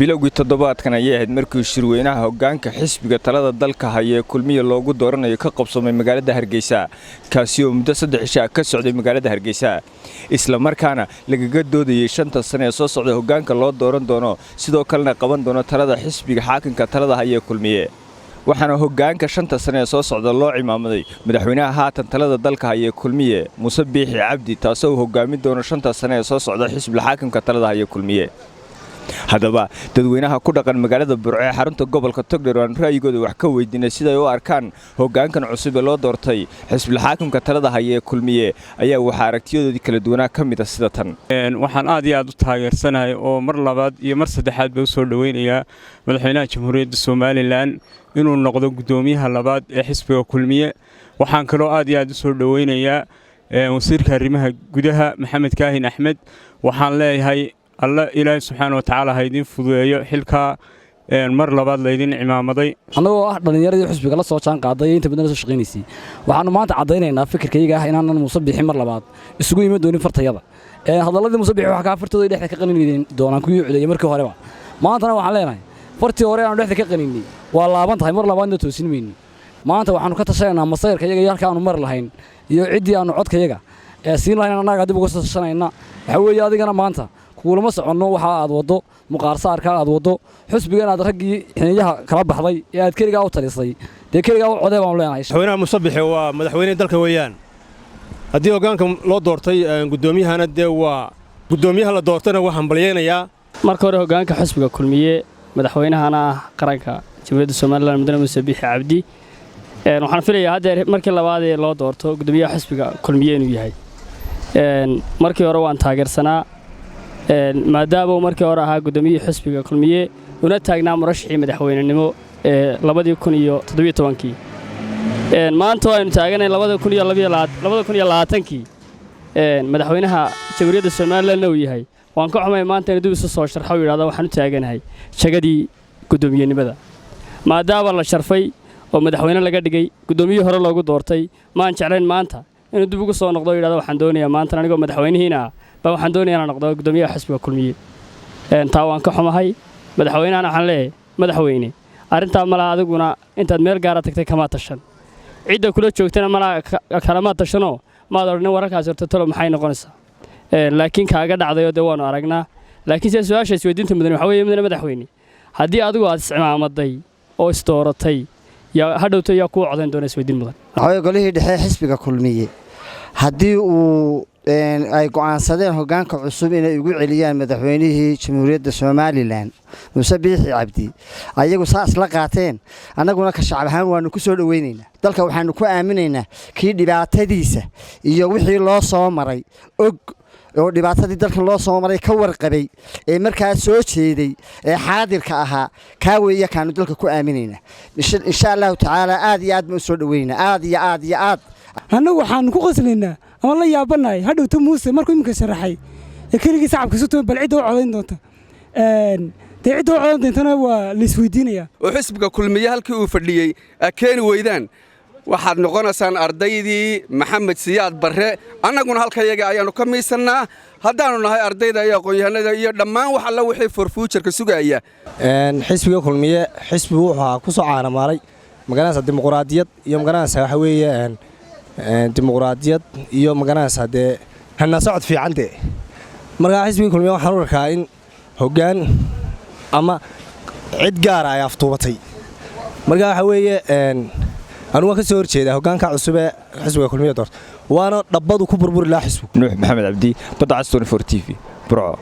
bilowgii toddobaadkan ayay ahayd markii shirweynaha hoggaanka xisbiga talada dalka haya ee kulmiye loogu dooranayo ka qabsamay magaalada Hargeysa kaasi oo muddo 3 cisho ka socday magaalada Hargeysa isla markaana lagaga doodayay 5 sano ee soo socday hoggaanka loo dooran doono sidoo kalena qaban doono talada xisbiga xaakinka talada haya ee kulmiye waxaana hoggaanka 5 sano ee soo socda loo cimaamaday madaxweynaha haatan talada dalka haya ee kulmiye Muuse Biixi Cabdi taasoo hoggaamin doono 5 sano ee soo socda xisbiga xaakinka talada haya ee kulmiye haddaba dadweynaha ku dhaqan magaalada Burco ee xarunta gobolka Togdheer aan raayigooda wax ka weydiinay sida ay u arkaan hoggaankan cusub ee loo doortay xisbiga xaakinka talada haya ee kulmiye ayaa waxa aragtiyadoodii kala duwanaa ka mid ah sida tan waxaan aad iyo aad u taageersanahay oo mar labaad iyo mar saddexaad ba soo dhaweynayaa madaxweynaha Jamhuuriyadda Soomaaliland inuu noqdo gudoomiyaha labaad ee xisbiga kulmiye waxaan kaloo aad iyo aad u soo dhaweynayaa wasiirka arrimaha gudaha Maxamed Kaahin Axmed waxaan leeyahay الله إلهي سبحانه وتعالى هيدين فضوية حلقة مر لبعض ليدين عمامضي أنا واحد من يرد يحس بقى لسه كان قاضي أنت بدنا نسوي شغينيسي وحنا ما تعضينا هنا فكر كيجا هنا أنا مصبح مر لبعض السجون يمدوني فرط يلا هذا الذي مصبح وحكى فرط ذي إحنا كقنيني دونا كوي يمركوا هربا ما أنت أنا وحلينا فرط وري أنا إحنا كقنيني والله بنت هاي مر لبعض نتوسين مني ما أنت وحنا كتشينا مصير كيجا يركع أنا مر لهين يعدي أنا عد كيجا سين لهين أنا قاعد بقول سنة هنا حوي هذا أنا ما أنت كلما سعنا وحا أدوده مقارصة أركان أدوده حسبنا درجي حنيها كلام بحضي يا تكرجع أو تريصي تكرجع أو عذاب عملنا عيش. حوينا مصبح ومدحوين دلك ويان هدي وجانكم لا دورتي قدومي هند وقدومي هلا دورتنا وحنبلينا يا. مركور وجانك حسب كلمية مدحوينها أنا قرنك جمهورية الصومال مدن مسبح عبدي. وحنفري هذا مركل بعد لا دورته قدومي حسب كلمية نبيهاي. مركور وان تاجر سنة. maadaama markii hore ahaa gudoomiye xisbiga kulmiye una taagnaa murashixii madaxweynenimo 2017 maanta aynu taaganay 2020 madaxweynaha Jamhuuriyadda Soomaaliland uu yahay waan ka xumay maanta inuu dib isu soo sharxo yiraahdo waxaan u taaganahay shagadii gudoomiyenimada maadaama la sharfay oo madaxweyne laga dhigay gudoomiye hore loogu doortay maan jeclayn maanta inuu dib ugu soo noqdo yiraahdo waxaan doonayaa maanta anigoo madaxweynihiina waxaan doonayaa noqdo gudoomiyaha xisbiga kulmiye taa waan ka xumahay madaxweynaha waxaan leeyahay madaxweyne arinta mala adiguna intaad meel gaar ah tagtay kama tashan cid kula joogtana mala kalama tashano ma doorna wararkaas horta tolo maxay noqonaysaa laakiin kaaga dhacday oo waan aragnaa laakiin su'aasha isweydiinta mudan waxa weeye madaxweyne haddii adigu aad iscimaamaday oo istooratay ya hadhowto ya ku codayn doona isweydiin mudan waxa golihii dhexe xisbiga kulmiye haddii uu ay go'aansadeen hoggaanka cusub inay ugu celiyaan madaxweynihii Jamhuuriyadda Soomaaliland Muuse Biixi Cabdi ayagu saas la qaateen annaguna ka shacab ahaan waanu ku soo dhaweynaynaa dalka waxaanu ku aaminaynaa kii dhibaatadiisa iyo wixii loo soo maray og oo dhibaatadii dalka loo soo maray ka warqabay ee markaa soo jeeday ee xaadirka ahaa ka weeya kaanu dalka ku aaminaynaa insha Allah taala aad iyo aad ma soo dhaweynaa aad iyo aad annagu waxaan ku qoslinaa ama la yaabanahay hadhowta Muuse markuu imka sharaxay ee kaliya shacabka soo toon bal cid oo codayn doonta cid oo codayn doontana waa la isweydiinaya oo xisbiga kulmiye halkii uu fadhiyay keeni weydaan waxaad noqonaysaan ardaydii Maxamed Siyaad Barre annaguna halkayaga ayaanu ka miisanaa haddaanu nahay ardayda iyo aqoon-yahanada iyo dhammaan wax alla wixii for future-ka sugaya xisbiga kulmiye xisbigu waxa ku soo caanamaalay magaalada dimuqraadiyad iyo magaalada waxa weeye dimuqraadiyad iyo magaalada hadee hana socod fiicante marka xisbiga kulmiye waxaan u arkaa in hoggaan ama cid gaar ah ay aftuubatay marka waxa weeye anu ka soo horjeeda hoggaanka cusub ee xisbiga kulmiye doorta waana dhabbadu ku burburi la xisbu Nuux Maxamed Cabdi Badda Aston 4 TV Burco